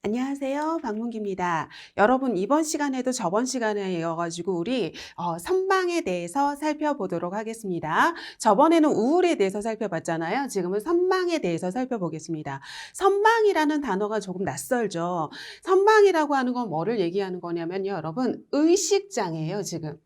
안녕하세요. 박문기입니다. 여러분, 이번 시간에도 저번 시간에 이어가지고 우리 선망에 대해서 살펴보도록 하겠습니다. 저번에는 우울에 대해서 살펴봤잖아요. 지금은 선망에 대해서 살펴보겠습니다. 선망이라는 단어가 조금 낯설죠. 선망이라고 하는 건 뭐를 얘기하는 거냐면요. 여러분, 의식장애예요, 지금.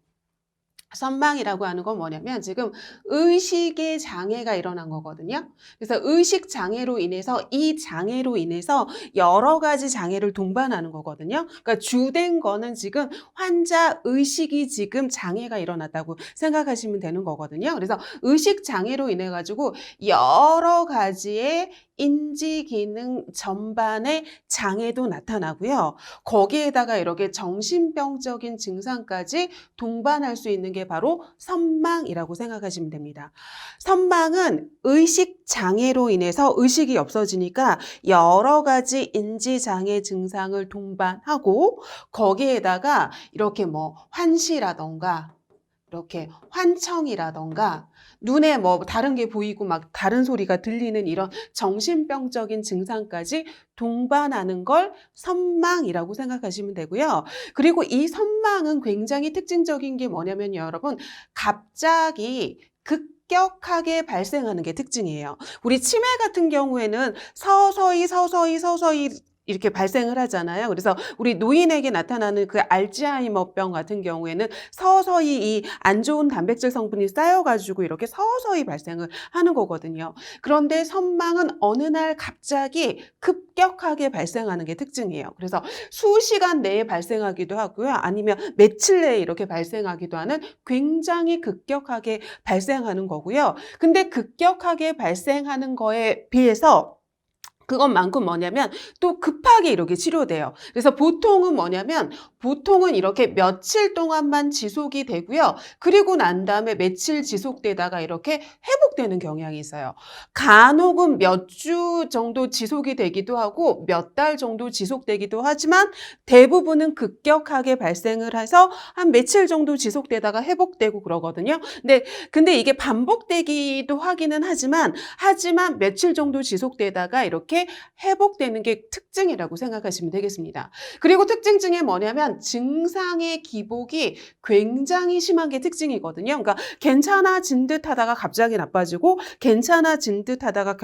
선망이라고 하는 건 뭐냐면 지금 의식의 장애가 일어난 거거든요. 그래서 의식 장애로 인해서 이 장애로 인해서 여러 가지 장애를 동반하는 거거든요. 그러니까 주된 거는 지금 환자 의식이 지금 장애가 일어났다고 생각하시면 되는 거거든요. 그래서 의식 장애로 인해 가지고 여러 가지의 인지 기능 전반의 장애도 나타나고요. 거기에다가 이렇게 정신병적인 증상까지 동반할 수 있는 게 바로 선망이라고 생각하시면 됩니다. 선망은 의식 장애로 인해서 의식이 없어지니까 여러 가지 인지 장애 증상을 동반하고 거기에다가 이렇게 뭐 환시라던가 이렇게 환청이라던가 눈에 뭐 다른 게 보이고 막 다른 소리가 들리는 이런 정신병적인 증상까지 동반하는 걸 선망이라고 생각하시면 되고요. 그리고 이 선망은 굉장히 특징적인 게 뭐냐면요, 여러분. 갑자기 급격하게 발생하는 게 특징이에요. 우리 치매 같은 경우에는 서서히 이렇게 발생을 하잖아요. 그래서 우리 노인에게 나타나는 그 알츠하이머병 같은 경우에는 서서히 이 안 좋은 단백질 성분이 쌓여가지고 이렇게 서서히 발생을 하는 거거든요. 그런데 선망은 어느 날 갑자기 급격하게 발생하는 게 특징이에요. 그래서 수시간 내에 발생하기도 하고요. 아니면 며칠 내에 이렇게 발생하기도 하는 굉장히 급격하게 발생하는 거고요. 근데 급격하게 발생하는 거에 비해서 그것만큼 뭐냐면 또 급하게 이렇게 치료돼요. 그래서 보통은 이렇게 며칠 동안만 지속이 되고요. 그리고 난 다음에 며칠 지속되다가 이렇게 회복되는 경향이 있어요. 간혹은 몇 주 정도 지속이 되기도 하고 몇 달 정도 지속되기도 하지만 대부분은 급격하게 발생을 해서 한 며칠 정도 지속되다가 회복되고 그러거든요. 근데 이게 반복되기도 하기는 하지만 며칠 정도 지속되다가 이렇게 회복되는 게 특징이라고 생각하시면 되겠습니다. 그리고 특징 중에 뭐냐면 증상의 기복이 굉장히 심한 게 특징이거든요. 그러니까 괜찮아진 듯 하다가 갑자기 나빠지고 괜찮아진 듯 하다가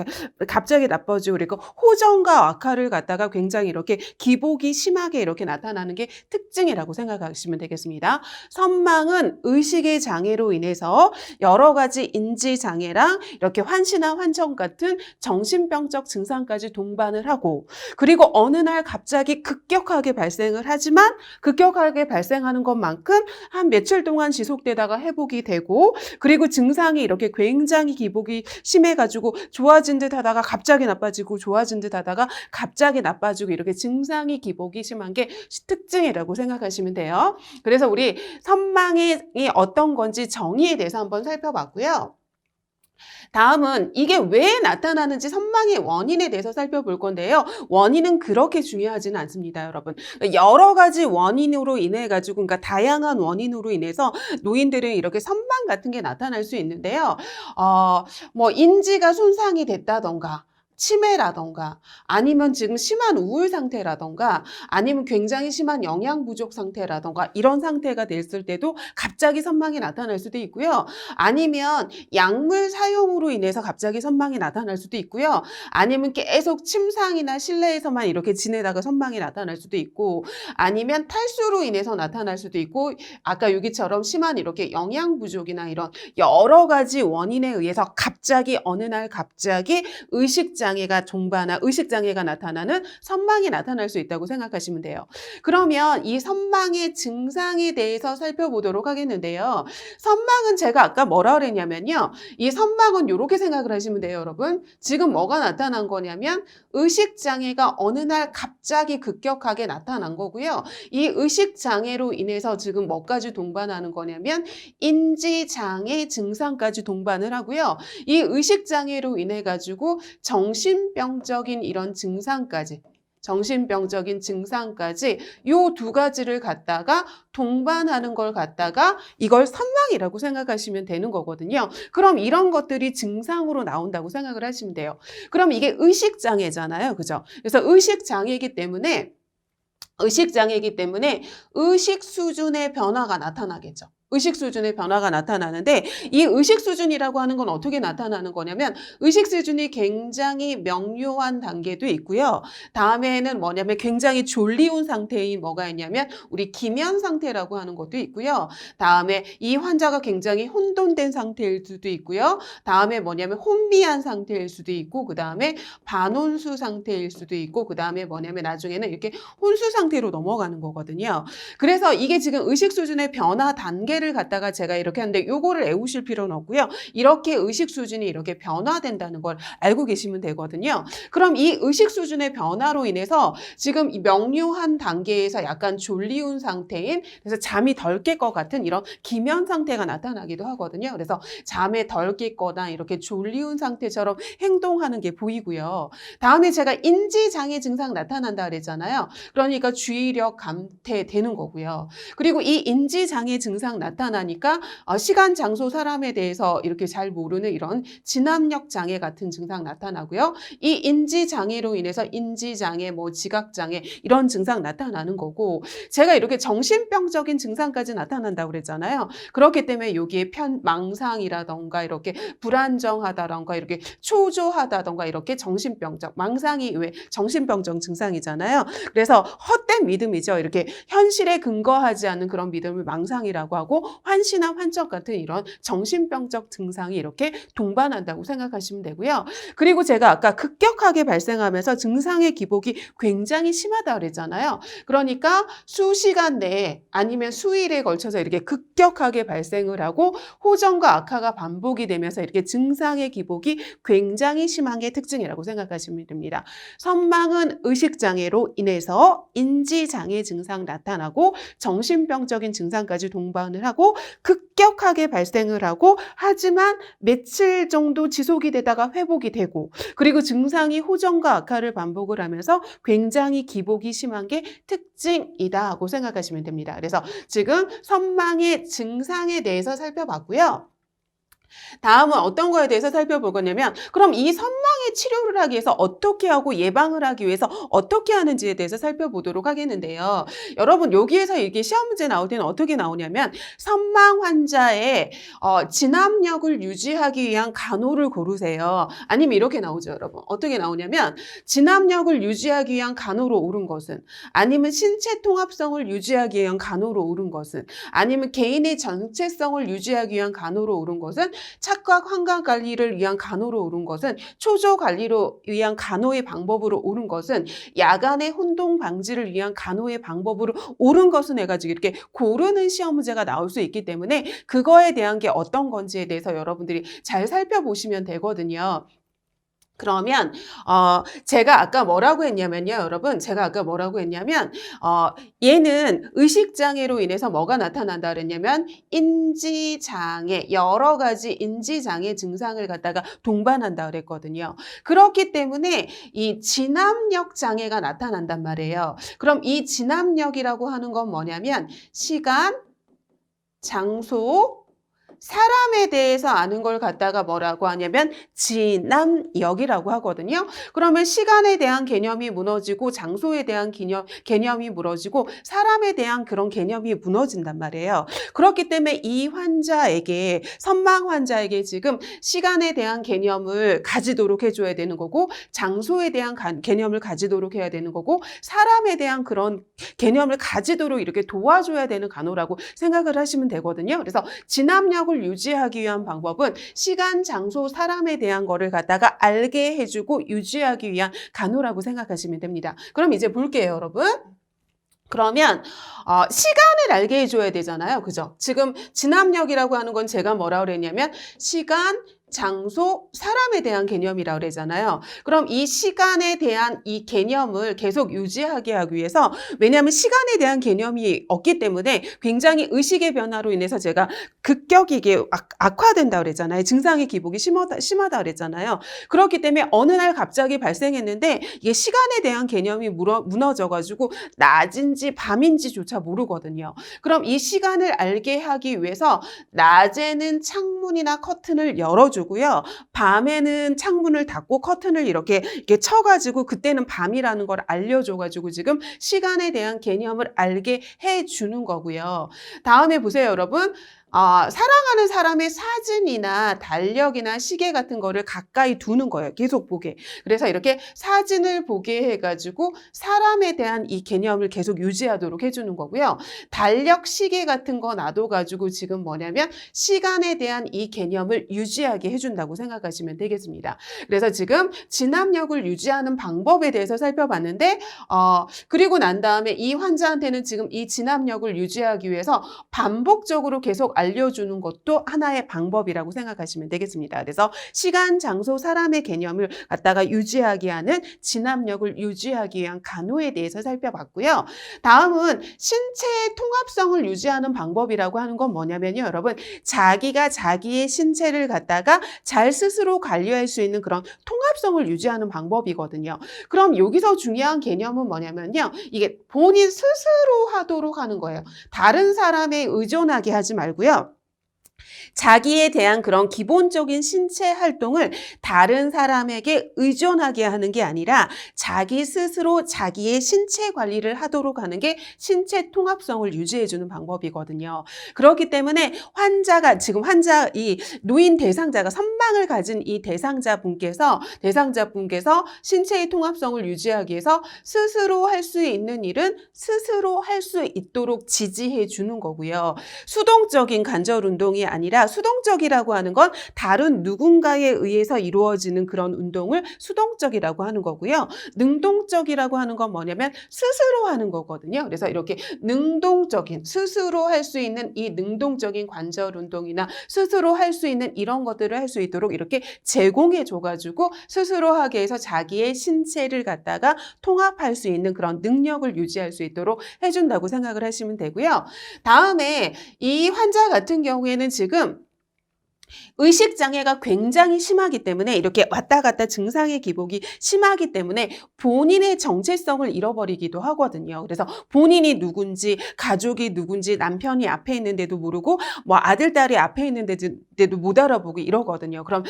갑자기 나빠지고 그리고 호전과 악화를 갖다가 굉장히 이렇게 기복이 심하게 이렇게 나타나는 게 특징이라고 생각하시면 되겠습니다. 선망은 의식의 장애로 인해서 여러 가지 인지 장애랑 이렇게 환시나 환청 같은 정신병적 증상까지 동반을 하고 그리고 어느 날 갑자기 급격하게 발생을 하지만 급격하게 발생하는 것만큼 한 며칠 동안 지속되다가 회복이 되고 그리고 증상이 이렇게 굉장히 기복이 심해가지고 좋아진 듯 하다가 갑자기 나빠지고 좋아진 듯 하다가 갑자기 나빠지고 이렇게 증상이 기복이 심한 게 특징이라고 생각하시면 돼요. 그래서 우리 선망이 어떤 건지 정의에 대해서 한번 살펴봤고요. 다음은 이게 왜 나타나는지 선망의 원인에 대해서 살펴볼 건데요. 원인은 그렇게 중요하지는 않습니다, 여러분. 여러 가지 원인으로 인해 가지고 그러니까 다양한 원인으로 인해서 노인들은 이렇게 선망 같은 게 나타날 수 있는데요. 뭐 인지가 손상이 됐다던가 치매라던가 아니면 지금 심한 우울 상태라던가 아니면 굉장히 심한 영양 부족 상태라던가 이런 상태가 됐을 때도 갑자기 선망이 나타날 수도 있고요. 아니면 약물 사용으로 인해서 갑자기 선망이 나타날 수도 있고요. 아니면 계속 침상이나 실내에서만 이렇게 지내다가 선망이 나타날 수도 있고 아니면 탈수로 인해서 나타날 수도 있고 아까 여기처럼 심한 이렇게 영양 부족이나 이런 여러 가지 원인에 의해서 갑자기 어느 날 갑자기 의식장애가 나타나는 선망이 나타날 수 있다고 생각하시면 돼요. 그러면 이 선망의 증상에 대해서 살펴보도록 하겠는데요. 선망은 제가 아까 뭐라 그랬냐면요. 이 선망은 이렇게 생각을 하시면 돼요, 여러분. 지금 뭐가 나타난 거냐면 의식장애가 어느 날 갑자기 급격하게 나타난 거고요. 이 의식장애로 인해서 지금 뭐까지 동반하는 거냐면 인지장애 증상까지 동반을 하고요. 이 의식장애로 인해 가지고 정신병적인 이런 증상까지 정신병적인 증상까지 요 두 가지를 갖다가 동반하는 걸 갖다가 이걸 선망이라고 생각하시면 되는 거거든요. 그럼 이런 것들이 증상으로 나온다고 생각을 하시면 돼요. 그럼 이게 의식장애잖아요. 그죠? 그래서 의식장애이기 때문에 의식 수준의 변화가 나타나겠죠. 의식 수준의 변화가 나타나는데 이 의식 수준이라고 하는 건 어떻게 나타나는 거냐면 의식 수준이 굉장히 명료한 단계도 있고요. 다음에는 뭐냐면 굉장히 졸리운 상태인 뭐가 있냐면 우리 기면 상태라고 하는 것도 있고요. 다음에 이 환자가 굉장히 혼돈된 상태일 수도 있고요. 다음에 뭐냐면 혼미한 상태일 수도 있고 그 다음에 반혼수 상태일 수도 있고 그 다음에 뭐냐면 나중에는 이렇게 혼수 상태로 넘어가는 거거든요. 그래서 이게 지금 의식 수준의 변화 단계를 갖다가 제가 이렇게 하는데 요거를 외우실 필요는 없고요. 이렇게 의식 수준이 이렇게 변화된다는 걸 알고 계시면 되거든요. 그럼 이 의식 수준의 변화로 인해서 지금 이 명료한 단계에서 약간 졸리운 상태인 그래서 잠이 덜 깰 것 같은 이런 기면 상태가 나타나기도 하거든요. 그래서 잠에 덜 깼거나 이렇게 졸리운 상태처럼 행동하는 게 보이고요. 다음에 제가 인지장애 증상 나타난다 그랬잖아요. 그러니까 주의력 감퇴되는 거고요. 그리고 이 인지장애 증상 나타나니까 시간, 장소, 사람에 대해서 이렇게 잘 모르는 이런 진압력 장애 같은 증상 나타나고요. 이 인지장애로 인해서 인지장애, 뭐 지각장애 이런 증상 나타나는 거고 제가 이렇게 정신병적인 증상까지 나타난다고 그랬잖아요. 그렇기 때문에 여기에 망상이라던가 이렇게 불안정하다던가 이렇게 초조하다던가 이렇게 정신병적, 망상이 왜 정신병적 증상이잖아요. 그래서 헛된 믿음이죠. 이렇게 현실에 근거하지 않는 그런 믿음을 망상이라고 하고 환시나 환적 같은 이런 정신병적 증상이 이렇게 동반한다고 생각하시면 되고요. 그리고 제가 아까 급격하게 발생하면서 증상의 기복이 굉장히 심하다 그랬잖아요. 그러니까 수시간 내에 아니면 수일에 걸쳐서 이렇게 급격하게 발생을 하고 호전과 악화가 반복이 되면서 이렇게 증상의 기복이 굉장히 심한 게 특징이라고 생각하시면 됩니다. 선망은 의식장애로 인해서 인지장애 증상 나타나고 정신병적인 증상까지 동반을 하고 급격하게 발생을 하고 하지만 며칠 정도 지속이 되다가 회복이 되고 그리고 증상이 호전과 악화를 반복을 하면서 굉장히 기복이 심한 게 특징이다 하고 생각하시면 됩니다. 그래서 지금 선망의 증상에 대해서 살펴봤고요. 다음은 어떤 거에 대해서 살펴볼 거냐면 그럼 이 선망의 치료를 하기 위해서 어떻게 하고 예방을 하기 위해서 어떻게 하는지에 대해서 살펴보도록 하겠는데요. 여러분 여기에서 이게 시험 문제 나올 때는 어떻게 나오냐면 선망 환자의 진압력을 유지하기 위한 간호를 고르세요. 아니면 이렇게 나오죠. 여러분 어떻게 나오냐면 진압력을 유지하기 위한 간호로 옳은 것은 아니면 신체 통합성을 유지하기 위한 간호로 옳은 것은 아니면 개인의 정체성을 유지하기 위한 간호로 옳은 것은 착각 환각 관리를 위한 간호로 옳은 것은 초조 관리로 위한 간호의 방법으로 옳은 것은 야간의 혼동 방지를 위한 간호의 방법으로 옳은 것은 해가지고 이렇게 고르는 시험 문제가 나올 수 있기 때문에 그거에 대한 게 어떤 건지에 대해서 여러분들이 잘 살펴보시면 되거든요. 그러면 제가 아까 뭐라고 했냐면요. 여러분 제가 아까 뭐라고 했냐면 얘는 의식장애로 인해서 뭐가 나타난다 그랬냐면 인지장애 여러 가지 인지장애 증상을 갖다가 동반한다 그랬거든요. 그렇기 때문에 이 진압력 장애가 나타난단 말이에요. 그럼 이 진압력이라고 하는 건 뭐냐면 시간, 장소, 사람에 대해서 아는 걸 갖다가 뭐라고 하냐면 진압력이라고 하거든요. 그러면 시간에 대한 개념이 무너지고 장소에 대한 개념이 무너지고 사람에 대한 그런 개념이 무너진단 말이에요. 그렇기 때문에 이 환자에게 선망 환자에게 지금 시간에 대한 개념을 가지도록 해줘야 되는 거고 장소에 대한 개념을 가지도록 해야 되는 거고 사람에 대한 그런 개념을 가지도록 이렇게 도와줘야 되는 간호라고 생각을 하시면 되거든요. 그래서 진압력 을 유지하기 위한 방법은 시간, 장소, 사람에 대한 거를 갖다가 알게 해주고 유지하기 위한 간호라고 생각하시면 됩니다. 그럼 이제 볼게요, 여러분. 그러면 시간을 알게 해줘야 되잖아요. 그죠? 지금 진압력이라고 하는 건 제가 뭐라 그랬냐면 시간, 장소, 사람에 대한 개념이라고 그러잖아요. 그럼 이 시간에 대한 이 개념을 계속 유지하게 하기 위해서 왜냐하면 시간에 대한 개념이 없기 때문에 굉장히 의식의 변화로 인해서 제가 급격하게 악화된다고 그랬잖아요. 증상의 기복이 심하다 그랬잖아요. 그렇기 때문에 어느 날 갑자기 발생했는데 이게 시간에 대한 개념이 무너져가지고 낮인지 밤인지조차 모르거든요. 그럼 이 시간을 알게 하기 위해서 낮에는 창문이나 커튼을 열어주고요. 밤에는 창문을 닫고 커튼을 이렇게 쳐가지고 그때는 밤이라는 걸 알려줘가지고 지금 시간에 대한 개념을 알게 해주는 거고요. 다음에 보세요, 여러분. 사랑하는 사람의 사진이나 달력이나 시계 같은 거를 가까이 두는 거예요. 계속 보게. 그래서 이렇게 사진을 보게 해가지고 사람에 대한 이 개념을 계속 유지하도록 해주는 거고요. 달력, 시계 같은 거 놔둬가지고 지금 뭐냐면 시간에 대한 이 개념을 유지하게 해준다고 생각하시면 되겠습니다. 그래서 지금 진압력을 유지하는 방법에 대해서 살펴봤는데 그리고 난 다음에 이 환자한테는 지금 이 진압력을 유지하기 위해서 반복적으로 계속 알려주는 것도 하나의 방법이라고 생각하시면 되겠습니다. 그래서 시간, 장소, 사람의 개념을 갖다가 유지하게 하는 진압력을 유지하기 위한 간호에 대해서 살펴봤고요. 다음은 신체의 통합성을 유지하는 방법이라고 하는 건 뭐냐면요, 여러분. 자기가 자기의 신체를 갖다가 잘 스스로 관리할 수 있는 그런 통합성을 유지하는 방법이거든요. 그럼 여기서 중요한 개념은 뭐냐면요. 이게 본인 스스로 하도록 하는 거예요. 다른 사람에 의존하게 하지 말고요. 자기에 대한 그런 기본적인 신체 활동을 다른 사람에게 의존하게 하는 게 아니라 자기 스스로 자기의 신체 관리를 하도록 하는 게 신체 통합성을 유지해주는 방법이거든요. 그렇기 때문에 지금 이 노인 대상자가 선망을 가진 이 대상자분께서 신체의 통합성을 유지하기 위해서 스스로 할 수 있는 일은 스스로 할 수 있도록 지지해 주는 거고요. 수동적인 관절 운동이 아니라 수동적이라고 하는 건 다른 누군가에 의해서 이루어지는 그런 운동을 수동적이라고 하는 거고요. 능동적이라고 하는 건 뭐냐면 스스로 하는 거거든요. 그래서 이렇게 능동적인, 스스로 할 수 있는 이 능동적인 관절 운동이나 스스로 할 수 있는 이런 것들을 할 수 있도록 이렇게 제공해 줘가지고 스스로 하게 해서 자기의 신체를 갖다가 통합할 수 있는 그런 능력을 유지할 수 있도록 해준다고 생각을 하시면 되고요. 다음에 이 환자 같은 경우에는 지금 의식장애가 굉장히 심하기 때문에 이렇게 왔다 갔다 증상의 기복이 심하기 때문에 본인의 정체성을 잃어버리기도 하거든요. 그래서 본인이 누군지, 가족이 누군지, 남편이 앞에 있는데도 모르고 뭐 아들, 딸이 앞에 있는데도 못 알아보고 이러거든요. 그럼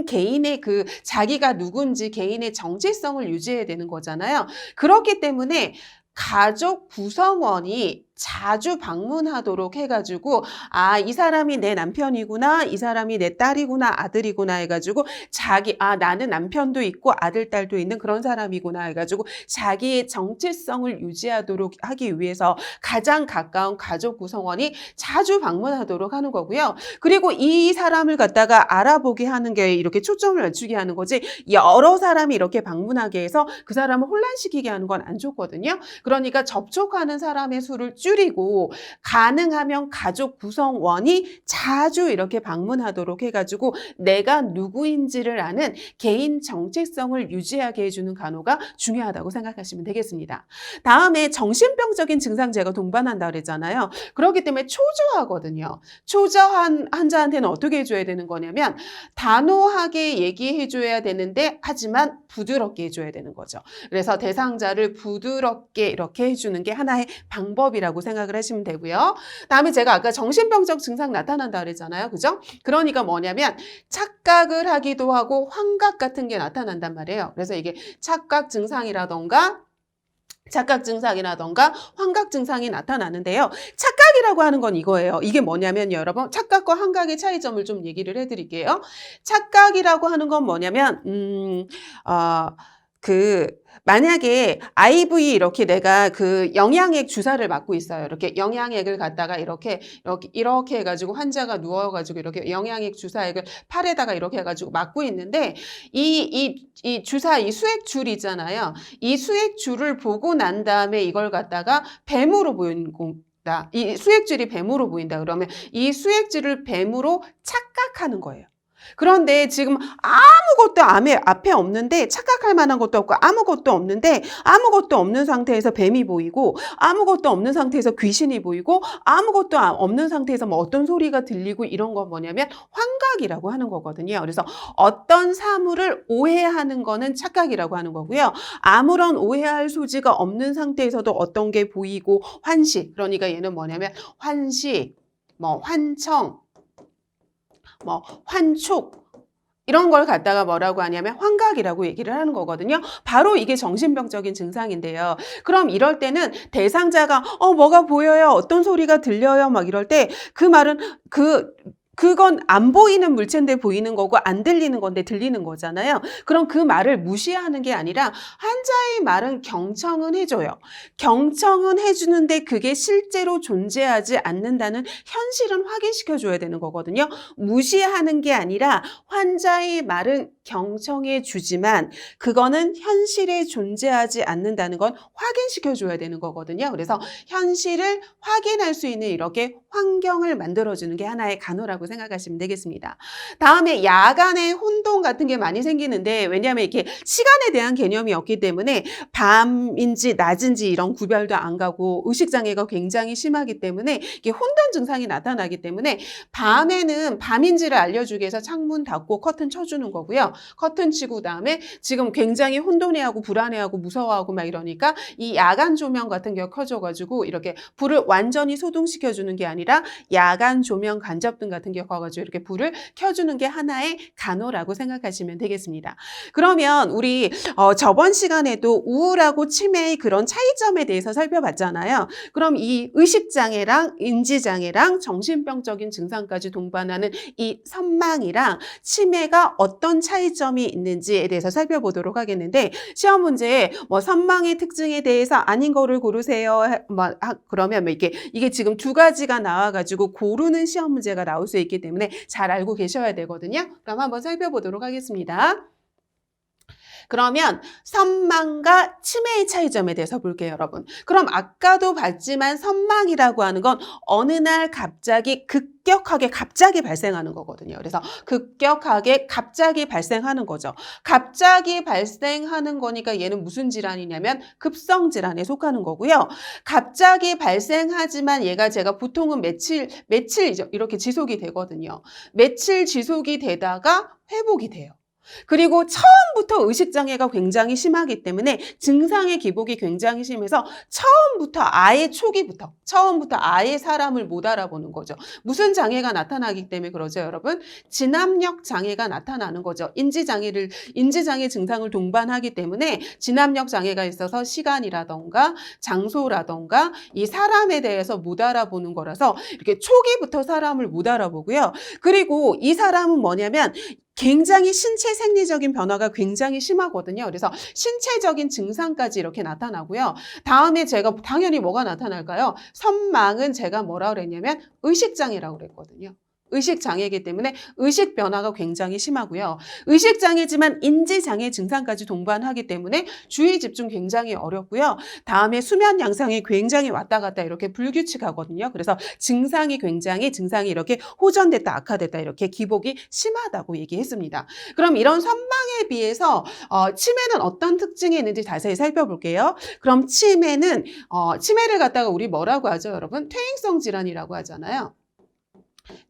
개인의 자기가 누군지 개인의 정체성을 유지해야 되는 거잖아요. 그렇기 때문에 가족 구성원이 자주 방문하도록 해가지고 이 사람이 내 남편이구나, 이 사람이 내 딸이구나, 아들이구나 해가지고 나는 남편도 있고 아들, 딸도 있는 그런 사람이구나 해가지고 자기의 정체성을 유지하도록 하기 위해서 가장 가까운 가족 구성원이 자주 방문하도록 하는 거고요. 그리고 이 사람을 갖다가 알아보게 하는 게 이렇게 초점을 맞추게 하는 거지 여러 사람이 이렇게 방문하게 해서 그 사람을 혼란시키게 하는 건 안 좋거든요. 그러니까 접촉하는 사람의 수를 줄이고 가능하면 가족 구성원이 자주 이렇게 방문하도록 해가지고 내가 누구인지를 아는 개인 정체성을 유지하게 해주는 간호가 중요하다고 생각하시면 되겠습니다. 다음에 정신병적인 증상 제가 동반한다 그랬잖아요. 그렇기 때문에 초조하거든요. 초조한 환자한테는 어떻게 해줘야 되는 거냐면 단호하게 얘기해줘야 되는데 하지만 부드럽게 해줘야 되는 거죠. 그래서 대상자를 부드럽게 이렇게 해주는 게 하나의 방법이라고 생각을 하시면 되고요. 다음에 제가 아까 정신병적 증상 나타난다 그랬잖아요. 그죠? 그러니까 뭐냐면 착각을 하기도 하고 환각 같은 게 나타난단 말이에요. 그래서 이게 착각 증상이라던가 환각 증상이 나타나는데요. 착각이라고 하는 건 이거예요. 이게 뭐냐면 여러분 착각과 환각의 차이점을 좀 얘기를 해드릴게요. 착각이라고 하는 건 뭐냐면 만약에 IV 이렇게 내가 영양액 주사를 맞고 있어요. 이렇게 영양액을 갖다가 이렇게 해가지고 환자가 누워가지고 이렇게 영양액 주사액을 팔에다가 이렇게 해가지고 맞고 있는데 이 주사, 이 수액줄 있잖아요. 이 수액줄을 보고 난 다음에 이걸 갖다가 뱀으로 보이는 이 수액줄이 뱀으로 보인다 그러면 이 수액줄을 뱀으로 착각하는 거예요. 그런데 지금 아무것도 앞에 없는데 착각할 만한 것도 없고 아무것도 없는데 아무것도 없는 상태에서 뱀이 보이고 아무것도 없는 상태에서 귀신이 보이고 아무것도 없는 상태에서 뭐 어떤 소리가 들리고 이런 건 뭐냐면 환각이라고 하는 거거든요. 그래서 어떤 사물을 오해하는 거는 착각이라고 하는 거고요. 아무런 오해할 소지가 없는 상태에서도 어떤 게 보이고 환시, 그러니까 얘는 뭐냐면 환시, 뭐 환청, 뭐 환촉 이런 걸 갖다가 뭐라고 하냐면 환각이라고 얘기를 하는 거거든요. 바로 이게 정신병적인 증상인데요. 그럼 이럴 때는 대상자가 뭐가 보여요? 어떤 소리가 들려요? 막 이럴 때 그 말은 그건 안 보이는 물체인데 보이는 거고 안 들리는 건데 들리는 거잖아요. 그럼 그 말을 무시하는 게 아니라 환자의 말은 경청은 해줘요. 경청은 해주는데 그게 실제로 존재하지 않는다는 현실은 확인시켜줘야 되는 거거든요. 무시하는 게 아니라 환자의 말은 경청해 주지만 그거는 현실에 존재하지 않는다는 건 확인시켜줘야 되는 거거든요. 그래서 현실을 확인할 수 있는 이렇게 환경을 만들어주는 게 하나의 간호라고 생각하시면 되겠습니다. 다음에 야간에 혼동 같은 게 많이 생기는데 왜냐하면 이렇게 시간에 대한 개념이 없기 때문에 밤인지 낮인지 이런 구별도 안 가고 의식장애가 굉장히 심하기 때문에 이게 혼돈 증상이 나타나기 때문에 밤에는 밤인지를 알려주기 위해서 창문 닫고 커튼 쳐주는 거고요. 커튼 치고 그다음에 지금 굉장히 혼돈해하고 불안해하고 무서워하고 막 이러니까 이 야간 조명 같은 게 켜져가지고 이렇게 불을 완전히 소등시켜주는 게 아니라 야간 조명 간접등 같은 게 커가지고 이렇게 불을 켜주는 게 하나의 간호라고 생각하시면 되겠습니다. 그러면 우리 저번 시간에도 우울하고 치매의 그런 차이점에 대해서 살펴봤잖아요. 그럼 이 의식장애랑 인지장애랑 정신병적인 증상까지 동반하는 이 선망이랑 치매가 어떤 차이점이 있는지에 대해서 살펴보도록 하겠는데 시험 문제에 뭐 선망의 특징에 대해서 아닌 거를 고르세요. 그러면 뭐 이게 지금 두 가지가 나와가지고 고르는 시험 문제가 나올 수 있기 때문에 잘 알고 계셔야 되거든요. 그럼 한번 살펴보도록 하겠습니다. 그러면 선망과 치매의 차이점에 대해서 볼게요, 여러분. 그럼 아까도 봤지만 선망이라고 하는 건 어느 날 갑자기 급격하게 갑자기 발생하는 거거든요. 그래서 급격하게 갑자기 발생하는 거죠. 갑자기 발생하는 거니까 얘는 무슨 질환이냐면 급성 질환에 속하는 거고요. 갑자기 발생하지만 얘가 제가 보통은 며칠 이렇게 지속이 되거든요. 며칠 지속이 되다가 회복이 돼요. 그리고 처음부터 의식장애가 굉장히 심하기 때문에 증상의 기복이 굉장히 심해서 처음부터 아예 사람을 못 알아보는 거죠. 무슨 장애가 나타나기 때문에 그러죠, 여러분? 진압력 장애가 나타나는 거죠. 인지장애 증상을 동반하기 때문에 진압력 장애가 있어서 시간이라던가 장소라던가 이 사람에 대해서 못 알아보는 거라서 이렇게 초기부터 사람을 못 알아보고요. 그리고 이 사람은 뭐냐면 굉장히 신체 생리적인 변화가 굉장히 심하거든요. 그래서 신체적인 증상까지 이렇게 나타나고요. 다음에 제가 당연히 뭐가 나타날까요? 선망은 제가 뭐라 그랬냐면 의식장애라고 그랬거든요. 의식장애이기 때문에 의식 변화가 굉장히 심하고요. 의식장애지만 인지장애 증상까지 동반하기 때문에 주의 집중 굉장히 어렵고요. 다음에 수면 양상이 굉장히 왔다 갔다 이렇게 불규칙하거든요. 그래서 증상이 이렇게 호전됐다 악화됐다 이렇게 기복이 심하다고 얘기했습니다. 그럼 이런 선망에 비해서 치매는 어떤 특징이 있는지 자세히 살펴볼게요. 그럼 치매를 갖다가 우리 뭐라고 하죠, 여러분? 퇴행성 질환이라고 하잖아요.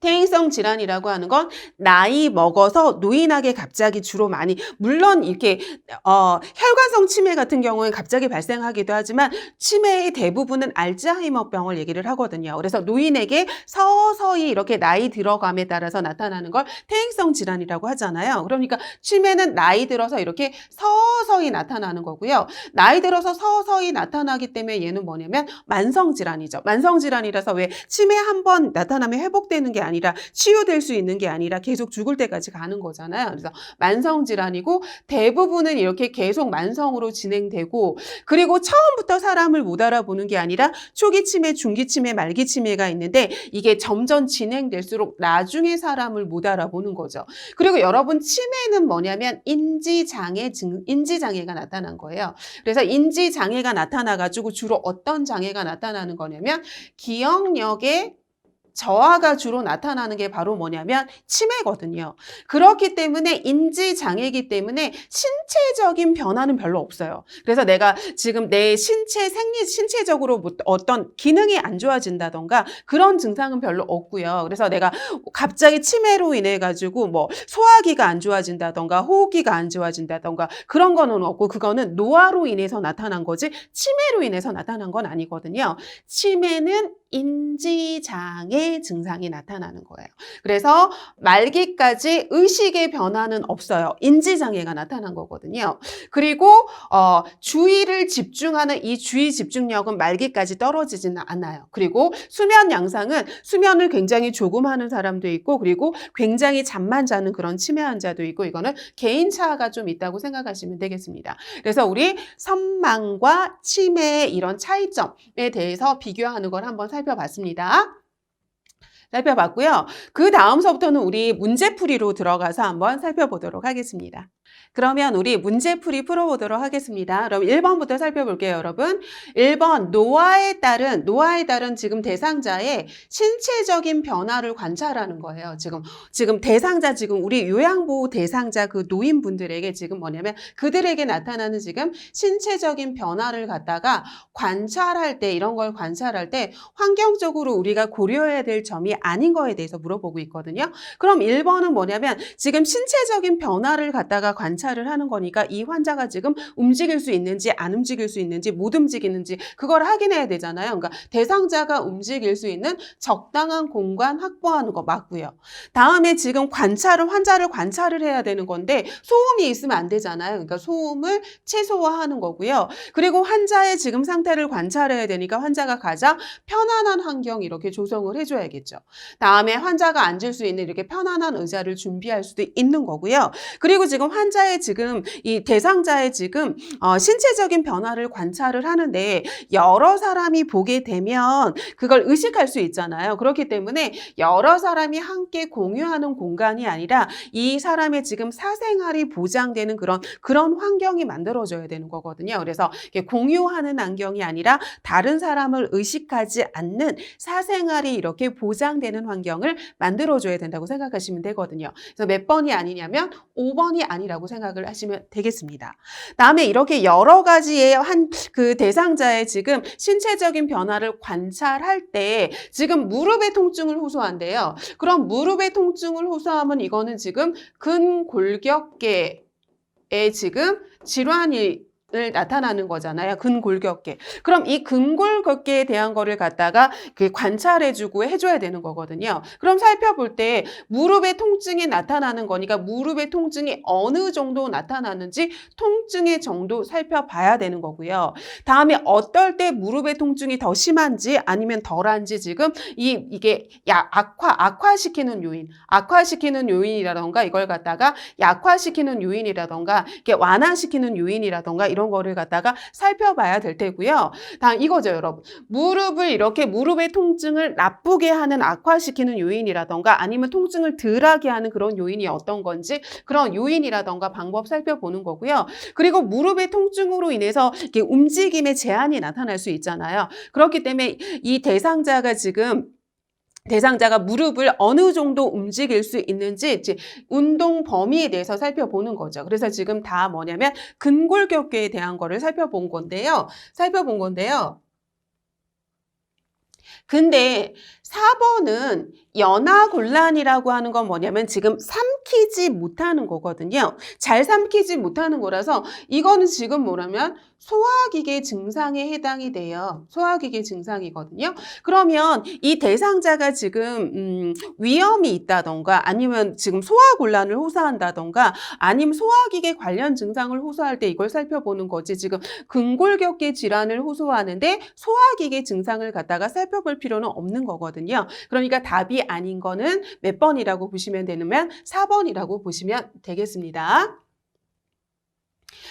퇴행성 질환이라고 하는 건 나이 먹어서 노인하게 갑자기 주로 많이 물론 이렇게 혈관성 치매 같은 경우에 갑자기 발생하기도 하지만 치매의 대부분은 알츠하이머병을 얘기를 하거든요. 그래서 노인에게 서서히 이렇게 나이 들어감에 따라서 나타나는 걸 퇴행성 질환이라고 하잖아요. 그러니까 치매는 나이 들어서 이렇게 서서히 나타나는 거고요. 나이 들어서 서서히 나타나기 때문에 얘는 뭐냐면 만성 질환이죠. 만성 질환이라서 왜 치매 한 번 나타나면 회복되는 게 아니라 치유될 수 있는 게 아니라 계속 죽을 때까지 가는 거잖아요. 그래서 만성 질환이고 대부분은 이렇게 계속 만성으로 진행되고 그리고 처음부터 사람을 못 알아보는 게 아니라 초기 치매, 중기 치매, 말기 치매가 있는데 이게 점점 진행될수록 나중에 사람을 못 알아보는 거죠. 그리고 여러분 치매는 뭐냐면 인지장애가 나타난 거예요. 그래서 인지장애가 나타나가지고 주로 어떤 장애가 나타나는 거냐면 기억력에 저하가 주로 나타나는 게 바로 뭐냐면 치매거든요. 그렇기 때문에 인지장애이기 때문에 신체적인 변화는 별로 없어요. 그래서 내가 지금 내 신체적으로 어떤 기능이 안 좋아진다던가 그런 증상은 별로 없고요. 그래서 내가 갑자기 치매로 인해 가지고 뭐 소화기가 안 좋아진다던가 호흡기가 안 좋아진다던가 그런 거는 없고 그거는 노화로 인해서 나타난 거지 치매로 인해서 나타난 건 아니거든요. 치매는 인지장애 증상이 나타나는 거예요. 그래서 말기까지 의식의 변화는 없어요. 인지장애가 나타난 거거든요. 그리고 주의를 집중하는 이 주의 집중력은 말기까지 떨어지지는 않아요. 그리고 수면 양상은 수면을 굉장히 조금 하는 사람도 있고 그리고 굉장히 잠만 자는 그런 치매 환자도 있고 이거는 개인차가 좀 있다고 생각하시면 되겠습니다. 그래서 우리 선망과 치매의 이런 차이점에 대해서 비교하는 걸 한번 살펴봤습니다. 살펴봤고요. 그 다음서부터는 우리 문제풀이로 들어가서 한번 살펴보도록 하겠습니다. 그러면 우리 문제풀이 풀어보도록 하겠습니다. 그럼 1번부터 살펴볼게요, 여러분. 1번, 노화에 따른 지금 대상자의 신체적인 변화를 관찰하는 거예요. 지금 대상자, 지금 우리 요양보호 대상자 그 노인분들에게 지금 뭐냐면 그들에게 나타나는 지금 신체적인 변화를 갖다가 관찰할 때, 이런 걸 관찰할 때 환경적으로 우리가 고려해야 될 점이 아닌 거에 대해서 물어보고 있거든요. 그럼 1번은 뭐냐면 지금 신체적인 변화를 갖다가 관찰을 하는 거니까 이 환자가 지금 움직일 수 있는지 안 움직일 수 있는지 못 움직이는지 그걸 확인해야 되잖아요. 그러니까 대상자가 움직일 수 있는 적당한 공간 확보하는 거 맞고요. 다음에 지금 환자를 관찰을 해야 되는 건데 소음이 있으면 안 되잖아요. 그러니까 소음을 최소화하는 거고요. 그리고 환자의 지금 상태를 관찰해야 되니까 환자가 가장 편안한 환경 이렇게 조성을 해줘야겠죠. 다음에 환자가 앉을 수 있는 이렇게 편안한 의자를 준비할 수도 있는 거고요. 그리고 지금 환자의 지금 이 대상자의 지금 신체적인 변화를 관찰을 하는데 여러 사람이 보게 되면 그걸 의식할 수 있잖아요. 그렇기 때문에 여러 사람이 함께 공유하는 공간이 아니라 이 사람의 지금 사생활이 보장되는 그런 환경이 만들어져야 되는 거거든요. 그래서 공유하는 환경이 아니라 다른 사람을 의식하지 않는 사생활이 이렇게 보장되는 환경을 만들어줘야 된다고 생각하시면 되거든요. 그래서 몇 번이 아니냐면 5번이 아니라고 생각을 하시면 되겠습니다. 다음에 이렇게 여러 가지의 그 대상자의 지금 신체적인 변화를 관찰할 때 지금 무릎의 통증을 호소한대요. 그럼 무릎의 통증을 호소하면 이거는 지금 근골격계의 지금 질환이 나타나는 거잖아요. 근골격계. 그럼 이 근골격계에 대한 거를 갖다가 관찰해주고 해줘야 되는 거거든요. 그럼 살펴볼 때 무릎의 통증이 나타나는 거니까 무릎의 통증이 어느 정도 나타나는지 통증의 정도 살펴봐야 되는 거고요. 다음에 어떨 때 무릎의 통증이 더 심한지 아니면 덜한지 지금 이게 악화시키는 요인이라던가 이걸 갖다가 약화시키는 요인이라던가 이렇게 완화시키는 요인이라던가 이런 거를 갖다가 살펴봐야 될 테고요. 다음 이거죠, 여러분. 무릎의 통증을 나쁘게 하는 악화시키는 요인이라던가 아니면 통증을 덜하게 하는 그런 요인이 어떤 건지 그런 요인이라던가 방법 살펴보는 거고요. 그리고 무릎의 통증으로 인해서 이렇게 움직임에 제한이 나타날 수 있잖아요. 그렇기 때문에 이 대상자가 무릎을 어느 정도 움직일 수 있는지 운동 범위에 대해서 살펴보는 거죠. 그래서 지금 다 뭐냐면 근골격계에 대한 거를 살펴본 건데요. 근데 4번은 연하곤란이라고 하는 건 뭐냐면 지금 삼키지 못하는 거거든요. 잘 삼키지 못하는 거라서 이거는 지금 뭐냐면 소화기계 증상에 해당이 돼요. 소화기계 증상이거든요. 그러면 이 대상자가 지금 위험이 있다던가 아니면 지금 소화곤란을 호소한다던가 아니면 소화기계 관련 증상을 호소할 때 이걸 살펴보는 거지 지금 근골격계 질환을 호소하는데 소화기계 증상을 갖다가 살펴볼 필요는 없는 거거든요. 그러니까 답이 아닌 거는 몇 번이라고 보시면 되냐면 4번이라고 보시면 되겠습니다.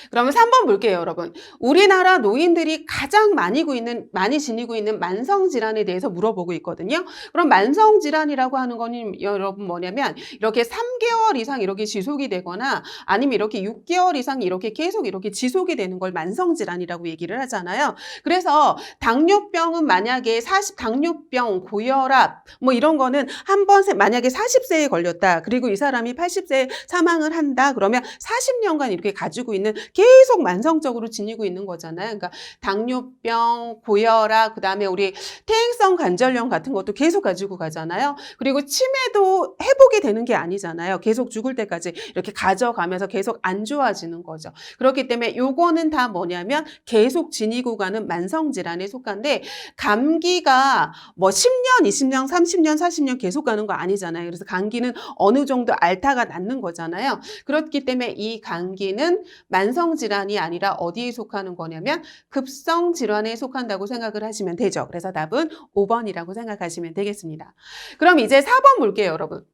그러면 3번 볼게요, 여러분. 우리나라 노인들이 가장 많이 지니고 있는 만성질환에 대해서 물어보고 있거든요. 그럼 만성질환이라고 하는 거는 여러분 뭐냐면 이렇게 3개월 이상 이렇게 지속이 되거나 아니면 이렇게 6개월 이상 이렇게 계속 이렇게 지속이 되는 걸 만성질환이라고 얘기를 하잖아요. 그래서 당뇨병은 만약에 당뇨병, 고혈압 뭐 이런 거는 한 번 만약에 40세에 걸렸다. 그리고 이 사람이 80세에 사망을 한다. 그러면 40년간 이렇게 가지고 있는 계속 만성적으로 지니고 있는 거잖아요. 그러니까 당뇨병, 고혈압, 그다음에 우리 퇴행성 관절염 같은 것도 계속 가지고 가잖아요. 그리고 치매도 회복이 되는 게 아니잖아요. 계속 죽을 때까지 이렇게 가져가면서 계속 안 좋아지는 거죠. 그렇기 때문에 요거는 다 뭐냐면 계속 지니고 가는 만성 질환에 속한데 감기가 뭐 10년, 20년, 30년, 40년 계속 가는 거 아니잖아요. 그래서 감기는 어느 정도 앓다가 낫는 거잖아요. 그렇기 때문에 이 감기는 만성 질환이 아니라 어디에 속하는 거냐면 급성 질환에 속한다고 생각을 하시면 되죠. 그래서 답은 5번이라고 생각하시면 되겠습니다. 그럼 이제 4번 볼게요, 여러분.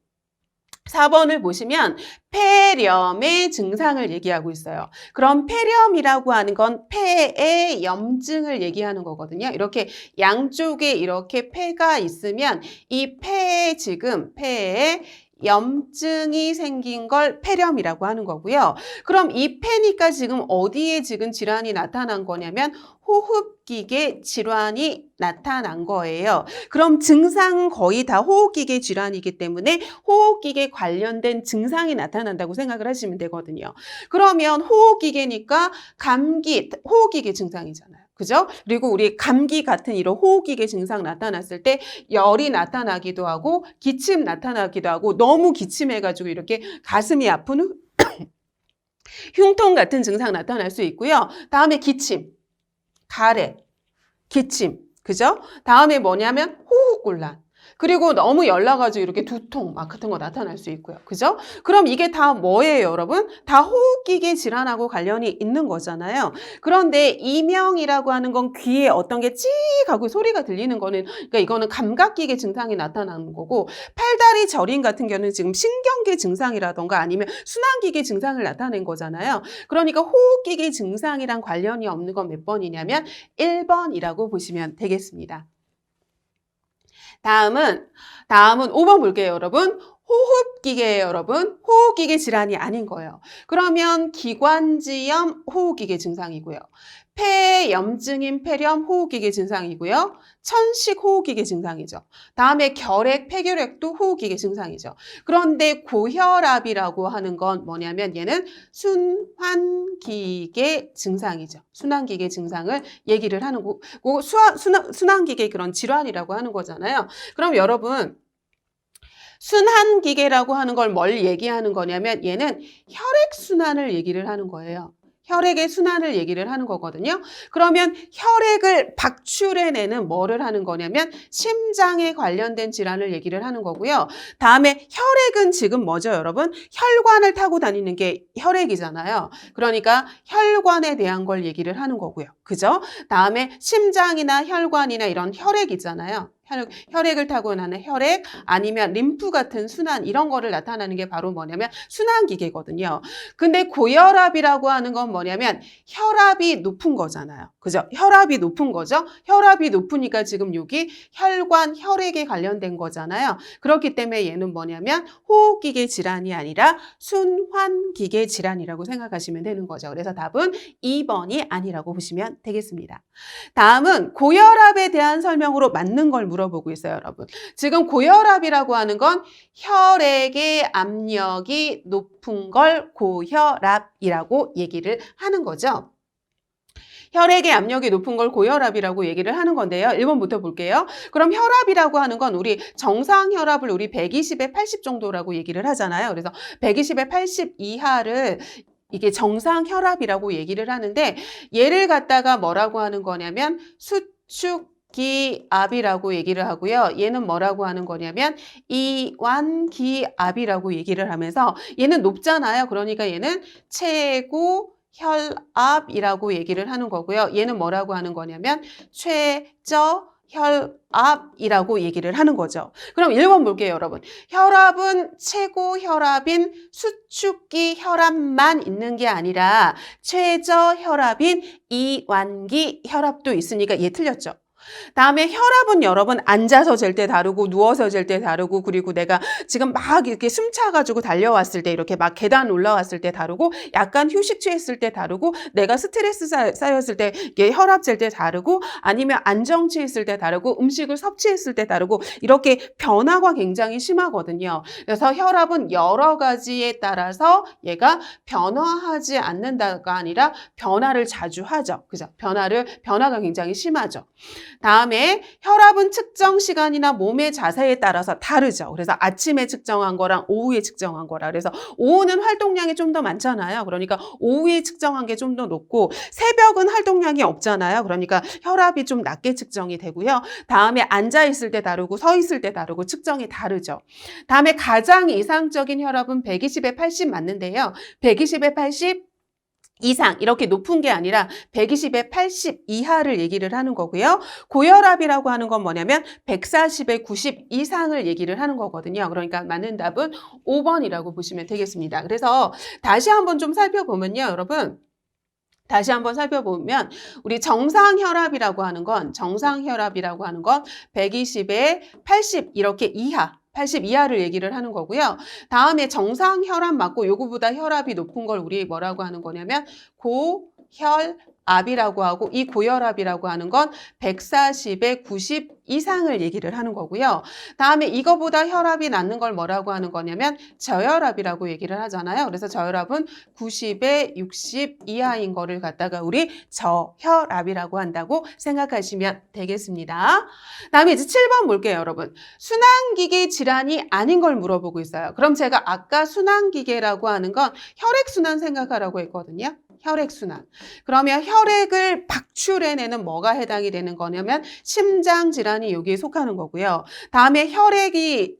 4번을 보시면 폐렴의 증상을 얘기하고 있어요. 그럼 폐렴이라고 하는 건 폐의 염증을 얘기하는 거거든요. 이렇게 양쪽에 이렇게 폐가 있으면 이 폐에 폐에 염증이 생긴 걸 폐렴이라고 하는 거고요. 그럼 이 폐니까 지금 어디에 지금 질환이 나타난 거냐면 호흡기계 질환이 나타난 거예요. 그럼 증상은 거의 다 호흡기계 질환이기 때문에 호흡기계 관련된 증상이 나타난다고 생각을 하시면 되거든요. 그러면 호흡기계니까 감기, 호흡기계 증상이잖아요. 그죠? 그리고 우리 감기 같은 이런 호흡기계 증상 나타났을 때 열이 나타나기도 하고 기침 나타나기도 하고 너무 기침해가지고 이렇게 가슴이 아픈 흉통 같은 증상 나타날 수 있고요. 다음에 기침, 가래, 기침, 그죠? 다음에 뭐냐면 호흡곤란. 그리고 너무 열나가지고 이렇게 두통 막 같은 거 나타날 수 있고요. 그죠? 그럼 이게 다 뭐예요, 여러분? 다 호흡기계 질환하고 관련이 있는 거잖아요. 그런데 이명이라고 하는 건 귀에 어떤 게 찍 하고 소리가 들리는 거는 그러니까 이거는 감각기계 증상이 나타나는 거고 팔다리 저림 같은 경우는 지금 신경계 증상이라던가 아니면 순환기계 증상을 나타낸 거잖아요. 그러니까 호흡기계 증상이랑 관련이 없는 건 몇 번이냐면 1번이라고 보시면 되겠습니다. 다음은 5번 볼게요, 여러분. 호흡기계예요, 여러분. 호흡기계 질환이 아닌 거예요. 그러면 기관지염 호흡기계 증상이고요. 폐염증인 폐렴 호흡기계 증상이고요. 천식 호흡기계 증상이죠. 다음에 결핵, 폐결핵도 호흡기계 증상이죠. 그런데 고혈압이라고 하는 건 뭐냐면 얘는 순환기계 증상이죠. 순환기계 증상을 얘기를 하는 거고 순환기계 그런 질환이라고 하는 거잖아요. 그럼 여러분 순환기계라고 하는 걸 뭘 얘기하는 거냐면 얘는 혈액순환을 얘기를 하는 거예요. 혈액의 순환을 얘기를 하는 거거든요. 그러면 혈액을 박출해내는 뭐를 하는 거냐면 심장에 관련된 질환을 얘기를 하는 거고요. 다음에 혈액은 지금 뭐죠, 여러분? 혈관을 타고 다니는 게 혈액이잖아요. 그러니까 혈관에 대한 걸 얘기를 하는 거고요. 그죠? 다음에 심장이나 혈관이나 이런 혈액이잖아요. 혈액을 타고 나는 혈액 아니면 림프 같은 순환 이런 거를 나타나는 게 바로 뭐냐면 순환기계거든요. 근데 고혈압이라고 하는 건 뭐냐면 혈압이 높은 거잖아요. 그죠? 혈압이 높은 거죠. 혈압이 높으니까 지금 여기 혈관, 혈액에 관련된 거잖아요. 그렇기 때문에 얘는 뭐냐면 호흡기계 질환이 아니라 순환기계 질환이라고 생각하시면 되는 거죠. 그래서 답은 2번이 아니라고 보시면 되겠습니다. 다음은 고혈압에 대한 설명으로 맞는 걸 물어보고 있어요, 여러분. 지금 고혈압이라고 하는 건 혈액의 압력이 높은 걸 고혈압이라고 얘기를 하는 거죠. 혈액의 압력이 높은 걸 고혈압이라고 얘기를 하는 건데요. 1번부터 볼게요. 그럼 혈압이라고 하는 건 우리 정상 혈압을 우리 120에 80 정도라고 얘기를 하잖아요. 그래서 120에 80 이하를 이게 정상 혈압이라고 얘기를 하는데 얘를 갖다가 뭐라고 하는 거냐면 수축기압이라고 얘기를 하고요. 얘는 뭐라고 하는 거냐면 이완기압이라고 얘기를 하면서 얘는 높잖아요. 그러니까 얘는 최고 혈압이라고 얘기를 하는 거고요. 얘는 뭐라고 하는 거냐면 최저 고혈압이라고 얘기를 하는 거죠. 그럼 1번 볼게요, 여러분. 혈압은 최고 혈압인 수축기 혈압만 있는 게 아니라 최저 혈압인 이완기 혈압도 있으니까 얘 틀렸죠. 다음에 혈압은 여러분 앉아서 잴 때 다르고 누워서 잴 때 다르고 그리고 내가 지금 막 이렇게 숨 차가지고 달려왔을 때 이렇게 막 계단 올라왔을 때 다르고 약간 휴식 취했을 때 다르고 내가 스트레스 쌓였을 때 이게 혈압 잴 때 다르고 아니면 안정 취했을 때 다르고 음식을 섭취했을 때 다르고 이렇게 변화가 굉장히 심하거든요. 그래서 혈압은 여러 가지에 따라서 얘가 변화하지 않는다가 아니라 변화를 자주 하죠. 그죠? 변화가 굉장히 심하죠. 다음에 혈압은 측정 시간이나 몸의 자세에 따라서 다르죠. 그래서 아침에 측정한 거랑 오후에 측정한 거라. 그래서 오후는 활동량이 좀 더 많잖아요. 그러니까 오후에 측정한 게 좀 더 높고 새벽은 활동량이 없잖아요. 그러니까 혈압이 좀 낮게 측정이 되고요. 다음에 앉아 있을 때 다르고 서 있을 때 다르고 측정이 다르죠. 다음에 가장 이상적인 혈압은 120에 80 맞는데요. 120에 80 이상 이렇게 높은 게 아니라 120에 80 이하를 얘기를 하는 거고요. 고혈압이라고 하는 건 뭐냐면 140에 90 이상을 얘기를 하는 거거든요. 그러니까 맞는 답은 5번이라고 보시면 되겠습니다. 그래서 다시 한번 좀 살펴보면요, 여러분. 다시 한번 살펴보면 우리 정상혈압이라고 하는 건 120에 80 이렇게 이하 80 이하를 얘기를 하는 거고요. 다음에 정상 혈압 맞고 요거보다 혈압이 높은 걸 우리 뭐라고 하는 거냐면 고혈압이라고 하고 이 고혈압이라고 하는 건 140에 90 이상을 얘기를 하는 거고요. 다음에 이거보다 혈압이 낮는 걸 뭐라고 하는 거냐면 저혈압이라고 얘기를 하잖아요. 그래서 저혈압은 90에 60 이하인 거를 갖다가 우리 저혈압이라고 한다고 생각하시면 되겠습니다. 다음에 이제 7번 볼게요, 여러분. 순환기계 질환이 아닌 걸 물어보고 있어요. 그럼 제가 아까 순환기계라고 하는 건 혈액순환 생각하라고 했거든요. 혈액순환. 그러면 혈액을 박출해내는 뭐가 해당이 되는 거냐면 심장질환이 여기에 속하는 거고요. 다음에 혈액이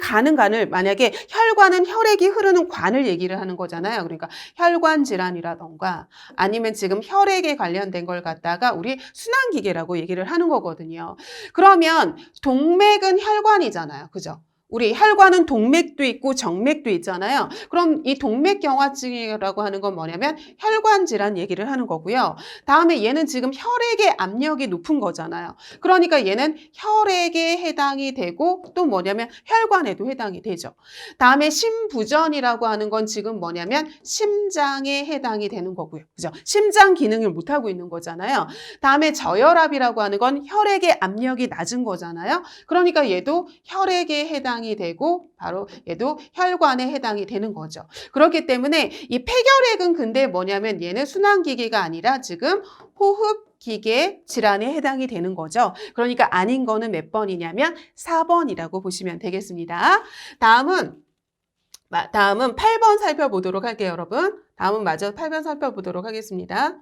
가는 관을 만약에 혈관은 혈액이 흐르는 관을 얘기를 하는 거잖아요. 그러니까 혈관 질환이라던가 아니면 지금 혈액에 관련된 걸 갖다가 우리 순환기계라고 얘기를 하는 거거든요. 그러면 동맥은 혈관이잖아요. 그죠? 우리 혈관은 동맥도 있고 정맥도 있잖아요. 그럼 이 동맥경화증이라고 하는 건 뭐냐면 혈관 질환 얘기를 하는 거고요. 다음에 얘는 지금 혈액의 압력이 높은 거잖아요. 그러니까 얘는 혈액에 해당이 되고 또 뭐냐면 혈관에도 해당이 되죠. 다음에 심부전이라고 하는 건 지금 뭐냐면 심장에 해당이 되는 거고요. 그죠? 심장 기능을 못하고 있는 거잖아요. 다음에 저혈압이라고 하는 건 혈액의 압력이 낮은 거잖아요. 그러니까 얘도 혈액에 해당이 되고 바로 얘도 혈관에 해당이 되는 거죠. 그렇기 때문에 이 폐결핵은 근데 뭐냐면 얘는 순환기계가 아니라 지금 호흡기계 질환에 해당이 되는 거죠. 그러니까 아닌 거는 몇 번이냐면 4번이라고 보시면 되겠습니다. 다음은 8번 살펴보도록 할게요, 여러분. 다음은 마저 8번 살펴보도록 하겠습니다.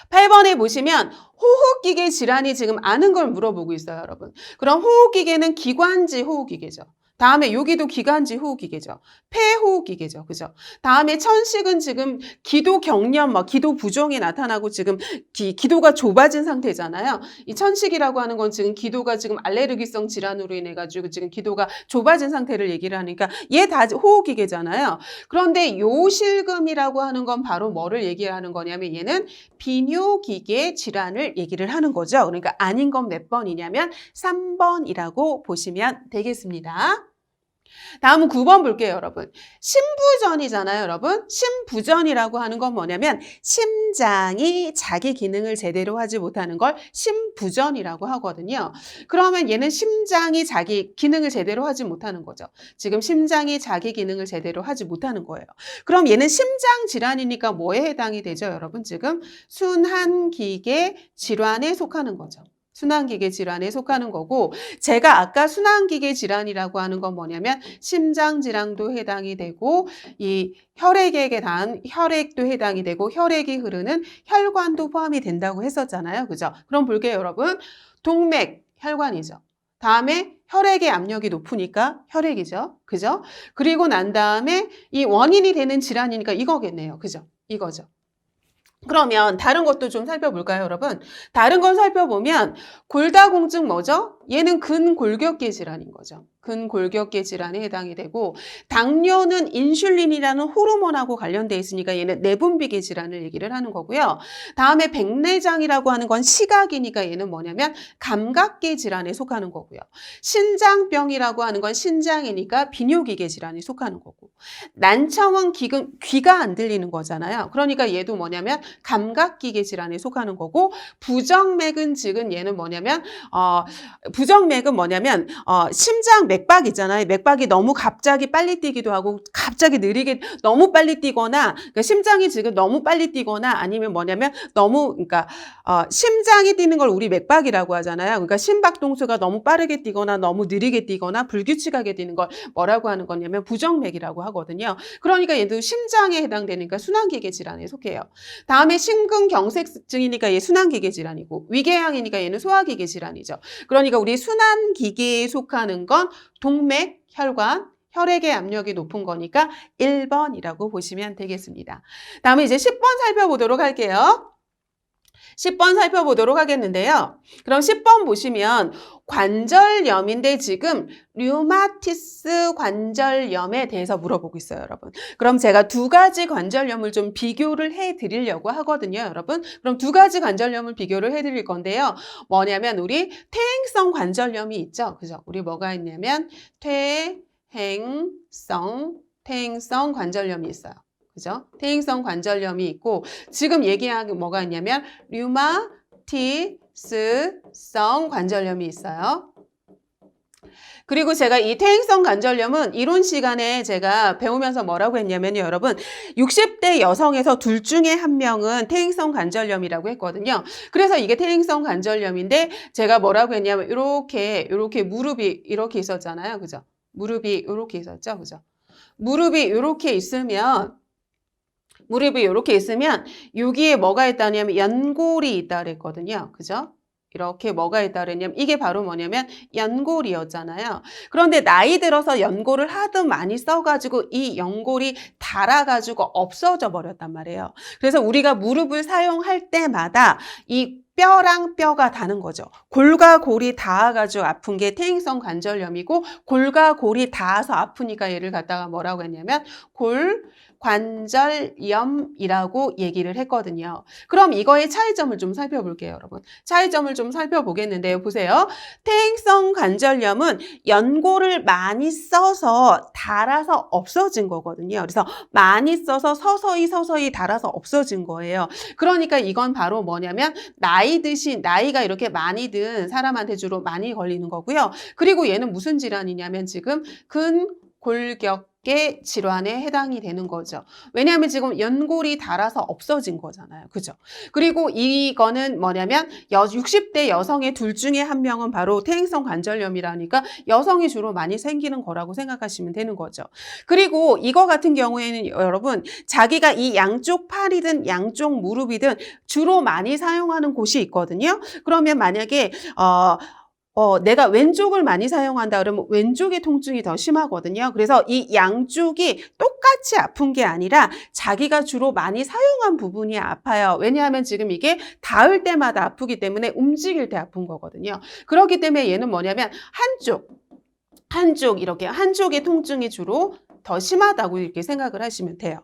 8번에 보시면 호흡기계 질환이 지금 아는 걸 물어보고 있어요, 여러분. 그럼 호흡기계는 기관지 호흡기계죠. 다음에 여기도 기관지 호흡기계죠. 폐호흡기계죠. 그죠? 다음에 천식은 지금 기도 경련, 기도 부종이 나타나고 지금 기도가 좁아진 상태잖아요. 이 천식이라고 하는 건 지금 기도가 지금 알레르기성 질환으로 인해 가지고 지금 기도가 좁아진 상태를 얘기를 하니까 얘 다 호흡기계잖아요. 그런데 요실금이라고 하는 건 바로 뭐를 얘기하는 거냐면 얘는 비뇨기계 질환을 얘기를 하는 거죠. 그러니까 아닌 건 몇 번이냐면 3번이라고 보시면 되겠습니다. 다음은 9번 볼게요, 여러분. 심부전이잖아요, 여러분. 심부전이라고 하는 건 뭐냐면 심장이 자기 기능을 제대로 하지 못하는 걸 심부전이라고 하거든요. 그러면 얘는 심장이 자기 기능을 제대로 하지 못하는 거죠. 지금 심장이 자기 기능을 제대로 하지 못하는 거예요. 그럼 얘는 심장 질환이니까 뭐에 해당이 되죠, 여러분? 지금 순환기계 질환에 속하는 거죠. 순환기계 질환에 속하는 거고 제가 아까 순환기계 질환이라고 하는 건 뭐냐면 심장질환도 해당이 되고 이 혈액에 대한 혈액도 해당이 되고 혈액이 흐르는 혈관도 포함이 된다고 했었잖아요. 그죠? 그럼 볼게요, 여러분. 동맥, 혈관이죠. 다음에 혈액의 압력이 높으니까 혈액이죠. 그죠? 그리고 난 다음에 이 원인이 되는 질환이니까 이거겠네요. 그죠? 이거죠. 그러면 다른 것도 좀 살펴볼까요, 여러분? 다른 건 살펴보면 골다공증 뭐죠? 얘는 근골격계 질환인 거죠. 근골격계 질환에 해당이 되고 당뇨는 인슐린이라는 호르몬하고 관련돼 있으니까 얘는 내분비계 질환을 얘기를 하는 거고요. 다음에 백내장이라고 하는 건 시각이니까 얘는 뭐냐면 감각계 질환에 속하는 거고요. 신장병이라고 하는 건 신장이니까 비뇨기계 질환에 속하는 거고 난청은 귀가 안 들리는 거잖아요. 그러니까 얘도 뭐냐면 감각기계 질환에 속하는 거고 부정맥은 즉은 얘는 뭐냐면 부정맥은 뭐냐면 심장 맥박 있잖아요. 맥박이 너무 갑자기 빨리 뛰기도 하고 갑자기 느리게 너무 빨리 뛰거나 그러니까 심장이 지금 너무 빨리 뛰거나 아니면 뭐냐면 너무 그러니까 심장이 뛰는 걸 우리 맥박이라고 하잖아요. 그러니까 심박동수가 너무 빠르게 뛰거나 너무 느리게 뛰거나 불규칙하게 뛰는 걸 뭐라고 하는 거냐면 부정맥이라고 하거든요. 그러니까 얘도 심장에 해당되니까 순환기계 질환에 속해요. 다음에 심근경색증이니까 얘 순환기계 질환이고 위궤양이니까 얘는 소화기계 질환이죠. 그러니까 우리 순환기계에 속하는 건 동맥, 혈관, 혈액의 압력이 높은 거니까 1번이라고 보시면 되겠습니다. 다음에 이제 10번 살펴보도록 할게요. 10번 살펴보도록 하겠는데요. 그럼 10번 보시면 관절염인데 지금 류마티스 관절염에 대해서 물어보고 있어요, 여러분. 그럼 제가 두 가지 관절염을 좀 비교를 해드리려고 하거든요, 여러분. 그럼 두 가지 관절염을 비교를 해드릴 건데요. 뭐냐면 우리 퇴행성 관절염이 있죠, 그죠? 우리 뭐가 있냐면 퇴행성 관절염이 있어요. 그죠? 퇴행성 관절염이 있고 지금 얘기한 게 뭐가 있냐면 류마티스성 관절염이 있어요. 그리고 제가 이 퇴행성 관절염은 이론 시간에 제가 배우면서 뭐라고 했냐면요, 여러분 60대 여성에서 둘 중에 한 명은 퇴행성 관절염이라고 했거든요. 그래서 이게 퇴행성 관절염인데 제가 뭐라고 했냐면 이렇게 무릎이 이렇게 있었잖아요, 그죠? 무릎이 이렇게 있었죠, 그죠? 무릎이 이렇게 있으면 여기에 뭐가 있다냐면 연골이 있다 그랬거든요. 그죠? 이렇게 뭐가 있다 그랬냐면 이게 바로 뭐냐면 연골이었잖아요. 그런데 나이 들어서 연골을 하도 많이 써가지고 이 연골이 닳아가지고 없어져 버렸단 말이에요. 그래서 우리가 무릎을 사용할 때마다 이 뼈랑 뼈가 닿는 거죠. 골과 골이 닿아가지고 아픈 게 퇴행성 관절염이고 골과 골이 닿아서 아프니까 얘를 갖다가 뭐라고 했냐면 골관절염이라고 얘기를 했거든요. 그럼 이거의 차이점을 좀 살펴볼게요, 여러분. 차이점을 좀 살펴보겠는데요. 보세요. 퇴행성 관절염은 연골을 많이 써서 닳아서 없어진 거거든요. 그래서 많이 써서 서서히 닳아서 없어진 거예요. 그러니까 이건 바로 뭐냐면 나이가 이렇게 많이 든 사람한테 주로 많이 걸리는 거고요. 그리고 얘는 무슨 질환이냐면 지금 근골격계 질환에 해당이 되는 거죠. 왜냐하면 지금 연골이 닳아서 없어진 거잖아요. 그죠? 그리고 이거는 뭐냐면 60대 여성의 둘 중에 한 명은 바로 퇴행성 관절염이라니까 여성이 주로 많이 생기는 거라고 생각하시면 되는 거죠. 그리고 이거 같은 경우에는 여러분 자기가 이 양쪽 팔이든 양쪽 무릎이든 주로 많이 사용하는 곳이 있거든요. 그러면 만약에 내가 왼쪽을 많이 사용한다 그러면 왼쪽의 통증이 더 심하거든요. 그래서 이 양쪽이 똑같이 아픈 게 아니라 자기가 주로 많이 사용한 부분이 아파요. 왜냐하면 지금 이게 닿을 때마다 아프기 때문에 움직일 때 아픈 거거든요. 그렇기 때문에 얘는 뭐냐면 한쪽의 통증이 주로 더 심하다고 이렇게 생각을 하시면 돼요.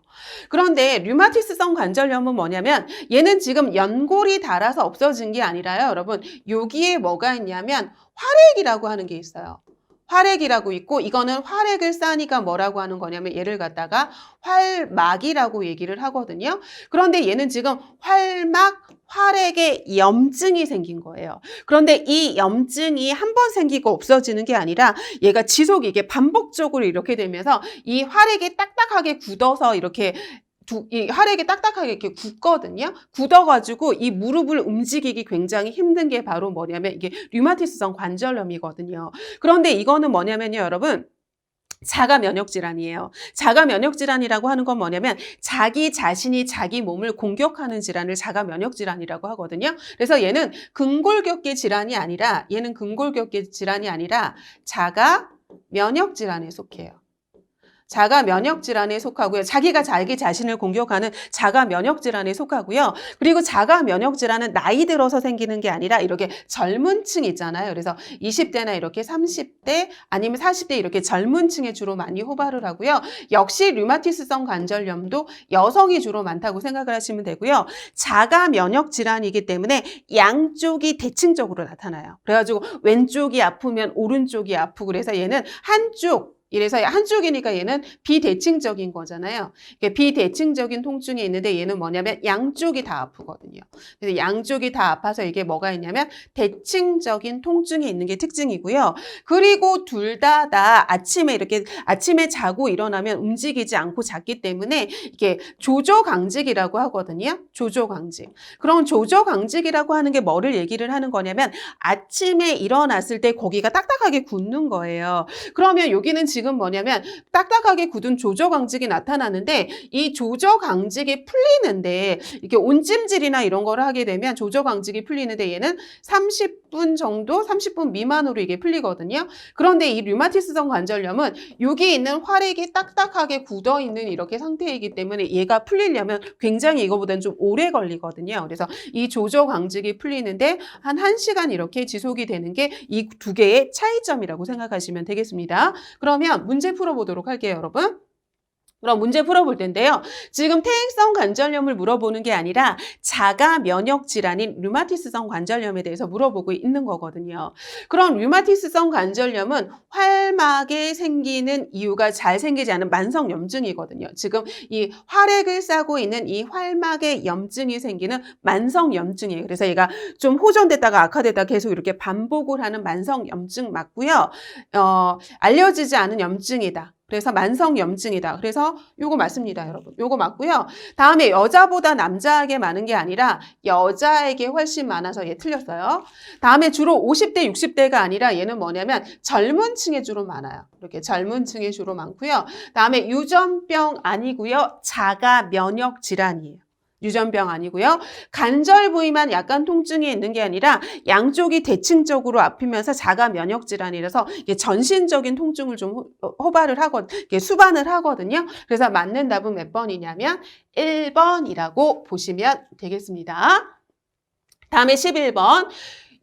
그런데 류마티스성 관절염은 뭐냐면 얘는 지금 연골이 닳아서 없어진 게 아니라요. 여러분 여기에 뭐가 있냐면 활액이라고 하는 게 있어요. 활액이라고 있고 이거는 활액을 쌓으니까 뭐라고 하는 거냐면 얘를 갖다가 활막이라고 얘기를 하거든요. 그런데 얘는 지금 활액에 염증이 생긴 거예요. 그런데 이 염증이 한 번 생기고 없어지는 게 아니라 얘가 이게 반복적으로 이렇게 되면서 이 활액이 딱딱하게 굳어서 이 활액이 딱딱하게 이렇게 굳거든요. 굳어가지고 이 무릎을 움직이기 굉장히 힘든 게 바로 뭐냐면 이게 류마티스성 관절염이거든요. 그런데 이거는 뭐냐면요, 여러분. 자가 면역 질환이에요. 자가 면역 질환이라고 하는 건 뭐냐면 자기 자신이 자기 몸을 공격하는 질환을 자가 면역 질환이라고 하거든요. 그래서 얘는 근골격계 질환이 아니라 자가 면역 질환에 속해요. 자가 면역 질환에 속하고요. 자기가 자기 자신을 공격하는 자가 면역 질환에 속하고요. 그리고 자가 면역 질환은 나이 들어서 생기는 게 아니라 이렇게 젊은 층 있잖아요. 그래서 20대나 이렇게 30대 아니면 40대 이렇게 젊은 층에 주로 많이 호발을 하고요. 역시 류마티스성 관절염도 여성이 주로 많다고 생각을 하시면 되고요. 자가 면역 질환이기 때문에 양쪽이 대칭적으로 나타나요. 그래가지고 왼쪽이 아프면 오른쪽이 아프고 그래서 얘는 한쪽 이래서 한쪽이니까 얘는 비대칭적인 거잖아요. 비대칭적인 통증이 있는데 얘는 뭐냐면 양쪽이 다 아프거든요. 그래서 양쪽이 다 아파서 이게 뭐가 있냐면 대칭적인 통증이 있는 게 특징이고요. 그리고 둘 다 아침에 이렇게 아침에 자고 일어나면 움직이지 않고 잤기 때문에 이게 조조강직이라고 하거든요. 조조강직. 그럼 조조강직이라고 하는 게 뭐를 얘기를 하는 거냐면 아침에 일어났을 때 거기가 딱딱하게 굳는 거예요. 그러면 여기는 지금 뭐냐면 딱딱하게 굳은 조저강직이 나타나는데 이 조저강직이 풀리는데 이렇게 온찜질이나 이런 거를 하게 되면 조저강직이 풀리는데 얘는 30분 정도, 30분 미만으로 이게 풀리거든요. 그런데 이 류마티스성 관절염은 여기 있는 활액이 딱딱하게 굳어 있는 이렇게 상태이기 때문에 얘가 풀리려면 굉장히 이거보다는 좀 오래 걸리거든요. 그래서 이 조저강직이 풀리는데 한 1시간 이렇게 지속이 되는 게 이 두 개의 차이점이라고 생각하시면 되겠습니다. 그러면 문제 풀어보도록 할게요, 여러분. 그럼 문제 풀어볼 텐데요. 지금 퇴행성 관절염을 물어보는 게 아니라 자가 면역 질환인 류마티스성 관절염에 대해서 물어보고 있는 거거든요. 그럼 류마티스성 관절염은 활막에 생기는 이유가 잘 생기지 않은 만성 염증이거든요. 지금 이 활액을 싸고 있는 이 활막에 염증이 생기는 만성 염증이에요. 그래서 얘가 좀 호전됐다가 악화됐다가 계속 이렇게 반복을 하는 만성 염증 맞고요. 알려지지 않은 염증이다. 그래서 만성 염증이다. 그래서 요거 맞습니다, 여러분. 요거 맞고요. 다음에 여자보다 남자에게 많은 게 아니라 여자에게 훨씬 많아서 얘 틀렸어요. 다음에 주로 50대, 60대가 아니라 얘는 뭐냐면 젊은 층에 주로 많아요. 이렇게 젊은 층에 주로 많고요. 다음에 유전병 아니고요. 자가 면역 질환이에요. 유전병 아니고요. 간절 부위만 약간 통증이 있는 게 아니라 양쪽이 대칭적으로 아프면서 자가 면역 질환이라서 전신적인 통증을 좀 호발을 하거든요. 수반을 하거든요. 그래서 맞는 답은 몇 번이냐면 1번이라고 보시면 되겠습니다. 다음에 11번.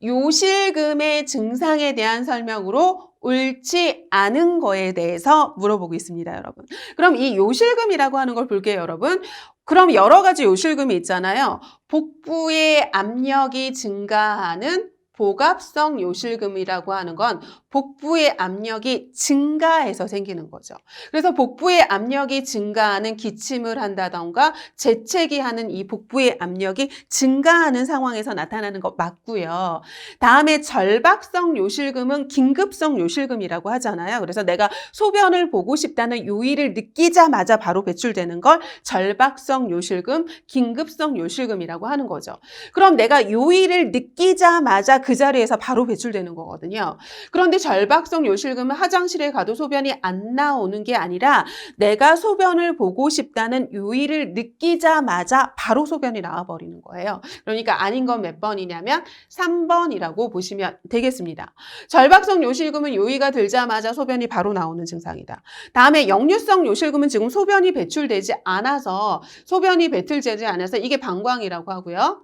요실금의 증상에 대한 설명으로 옳지 않은 거에 대해서 물어보고 있습니다, 여러분. 그럼 이 요실금이라고 하는 걸 볼게요, 여러분. 그럼 여러 가지 요실금이 있잖아요. 복부의 압력이 증가하는 복압성 요실금이라고 하는 건 복부의 압력이 증가해서 생기는 거죠. 그래서 복부의 압력이 증가하는 기침을 한다던가 재채기 하는 이 복부의 압력이 증가하는 상황에서 나타나는 거 맞고요. 다음에 절박성 요실금은 긴급성 요실금이라고 하잖아요. 그래서 내가 소변을 보고 싶다는 요의를 느끼자마자 바로 배출되는 걸 절박성 요실금, 긴급성 요실금이라고 하는 거죠. 그럼 내가 요의를 느끼자마자 그 자리에서 바로 배출되는 거거든요. 그런데 절박성 요실금은 화장실에 가도 소변이 안 나오는 게 아니라 내가 소변을 보고 싶다는 요의를 느끼자마자 바로 소변이 나와버리는 거예요. 그러니까 아닌 건 몇 번이냐면 3번이라고 보시면 되겠습니다. 절박성 요실금은 요의가 들자마자 소변이 바로 나오는 증상이다. 다음에 역류성 요실금은 지금 소변이 배출되지 않아서 이게 방광이라고 하고요.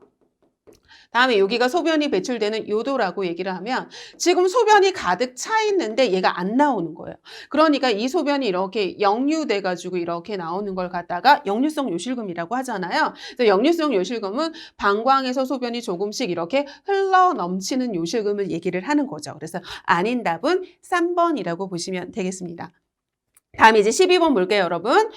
다음에 여기가 소변이 배출되는 요도라고 얘기를 하면 지금 소변이 가득 차 있는데 얘가 안 나오는 거예요. 그러니까 이 소변이 이렇게 역류돼 가지고 이렇게 나오는 걸 갖다가 역류성 요실금이라고 하잖아요. 그래서 역류성 요실금은 방광에서 소변이 조금씩 이렇게 흘러 넘치는 요실금을 얘기를 하는 거죠. 그래서 아닌 답은 3번이라고 보시면 되겠습니다. 다음에 이제 12번 볼게요, 여러분.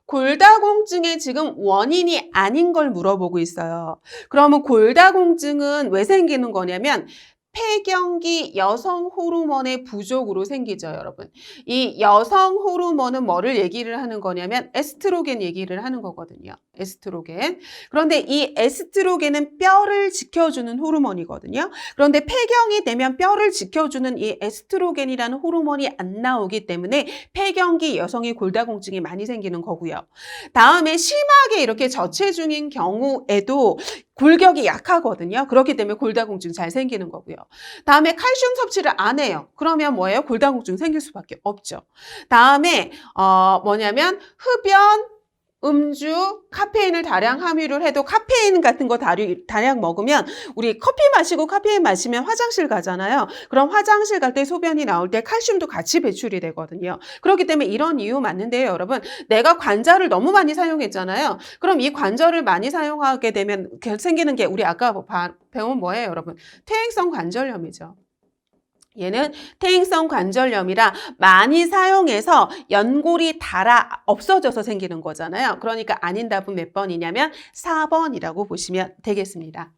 골다공증의 지금 원인이 아닌 걸 물어보고 있어요. 그러면 골다공증은 왜 생기는 거냐면 폐경기 여성 호르몬의 부족으로 생기죠, 여러분. 이 여성 호르몬은 뭐를 얘기를 하는 거냐면 에스트로겐 얘기를 하는 거거든요. 에스트로겐. 그런데 이 에스트로겐은 뼈를 지켜주는 호르몬이거든요. 그런데 폐경이 되면 뼈를 지켜주는 이 에스트로겐이라는 호르몬이 안 나오기 때문에 폐경기 여성의 골다공증이 많이 생기는 거고요. 다음에 심하게 이렇게 저체중인 경우에도 골격이 약하거든요. 그렇기 때문에 골다공증 잘 생기는 거고요. 다음에 칼슘 섭취를 안 해요. 그러면 뭐예요? 골다공증 생길 수밖에 없죠. 다음에 뭐냐면 흡연, 음주, 카페인을 다량 함유를 해도 카페인 같은 거 다량 먹으면 우리 커피 마시고 카페인 마시면 화장실 가잖아요. 그럼 화장실 갈 때 소변이 나올 때 칼슘도 같이 배출이 되거든요. 그렇기 때문에 이런 이유 맞는데요, 여러분. 내가 관절을 너무 많이 사용했잖아요. 그럼 이 관절을 많이 사용하게 되면 생기는 게 우리 아까 배운 뭐예요, 여러분? 퇴행성 관절염이죠. 얘는 퇴행성 관절염이라 많이 사용해서 연골이 닳아 없어져서 생기는 거잖아요. 그러니까 아닌 답은 몇 번이냐면 4번이라고 보시면 되겠습니다.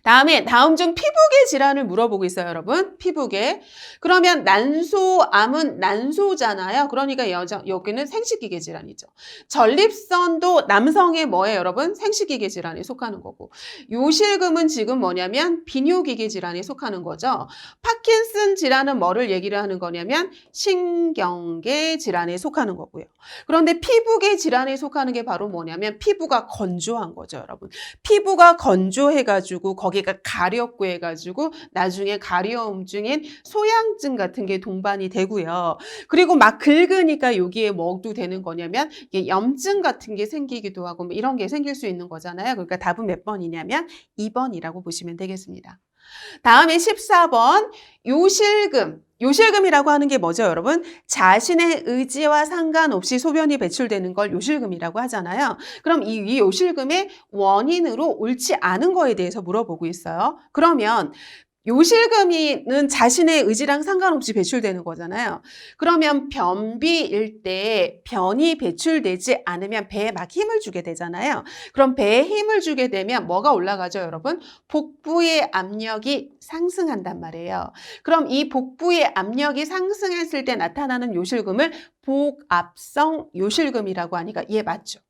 다음 중 피부계 질환을 물어보고 있어요, 여러분. 피부계. 그러면 난소암은 난소잖아요. 그러니까 여기는 생식기계 질환이죠. 전립선도 남성의 뭐예요, 여러분? 생식기계 질환에 속하는 거고. 요실금은 지금 뭐냐면 비뇨기계 질환에 속하는 거죠. 파킨슨 질환은 뭐를 얘기를 하는 거냐면 신경계 질환에 속하는 거고요. 그런데 피부계 질환에 속하는 게 바로 뭐냐면 피부가 건조한 거죠, 여러분. 피부가 건조해가지고 거기가 가렵고 해가지고 나중에 가려움증인 소양증 같은 게 동반이 되고요. 그리고 막 긁으니까 여기에 뭐도 되는 거냐면 이게 염증 같은 게 생기기도 하고 뭐 이런 게 생길 수 있는 거잖아요. 그러니까 답은 몇 번이냐면 2번이라고 보시면 되겠습니다. 다음에 14번 요실금. 요실금이라고 하는 게 뭐죠, 여러분? 자신의 의지와 상관없이 소변이 배출되는 걸 요실금이라고 하잖아요. 그럼 이 요실금의 원인으로 옳지 않은 거에 대해서 물어보고 있어요. 그러면 요실금은 자신의 의지랑 상관없이 배출되는 거잖아요. 그러면 변비일 때 변이 배출되지 않으면 배에 막 힘을 주게 되잖아요. 그럼 배에 힘을 주게 되면 뭐가 올라가죠, 여러분? 복부의 압력이 상승한단 말이에요. 그럼 이 복부의 압력이 상승했을 때 나타나는 요실금을 복압성 요실금이라고 하니까 얘 맞죠?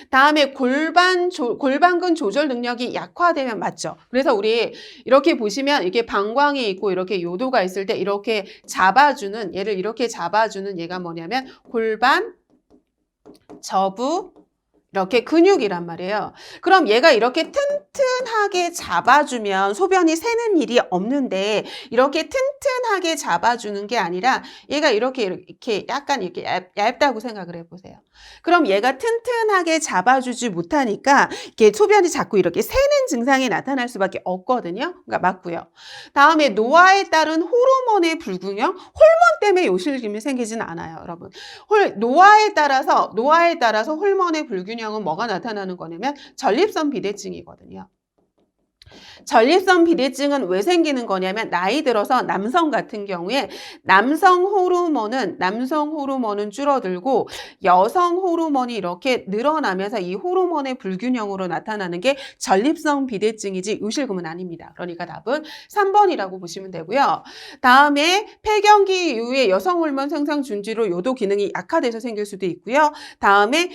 다음에 골반근 조절 능력이 약화되면 맞죠? 그래서 우리 이렇게 보시면 이게 방광이 있고 이렇게 요도가 있을 때 이렇게 잡아주는 얘를 이렇게 잡아주는 얘가 뭐냐면 골반 저부 이렇게 근육이란 말이에요. 그럼 얘가 이렇게 튼튼하게 잡아주면 소변이 새는 일이 없는데 이렇게 튼튼하게 잡아주는 게 아니라 얘가 이렇게 약간 이렇게 얇다고 생각을 해보세요. 그럼 얘가 튼튼하게 잡아주지 못하니까 이렇게 소변이 자꾸 이렇게 새는 증상이 나타날 수밖에 없거든요. 그러니까 맞고요. 다음에 노화에 따른 호르몬의 불균형, 호르몬 때문에 요실금이 생기진 않아요, 여러분. 노화에 따라서 호르몬의 불균형은 뭐가 나타나는 거냐면 전립선 비대증이거든요. 전립선 비대증은 왜 생기는 거냐면 나이 들어서 남성 같은 경우에 남성 호르몬은 줄어들고 여성 호르몬이 이렇게 늘어나면서 이 호르몬의 불균형으로 나타나는 게 전립선 비대증이지 요실금은 아닙니다. 그러니까 답은 3번이라고 보시면 되고요. 다음에 폐경기 이후에 여성 호르몬 생산 중지로 요도 기능이 약화돼서 생길 수도 있고요. 다음에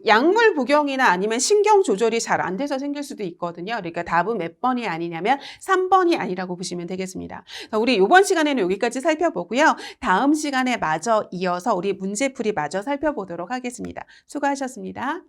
약물 복용이나 아니면 신경 조절이 잘 안 돼서 생길 수도 있거든요. 그러니까 답은 몇 번이 아니냐면 3번이 아니라고 보시면 되겠습니다. 우리 이번 시간에는 여기까지 살펴보고요. 다음 시간에 마저 이어서 우리 문제풀이 마저 살펴보도록 하겠습니다. 수고하셨습니다.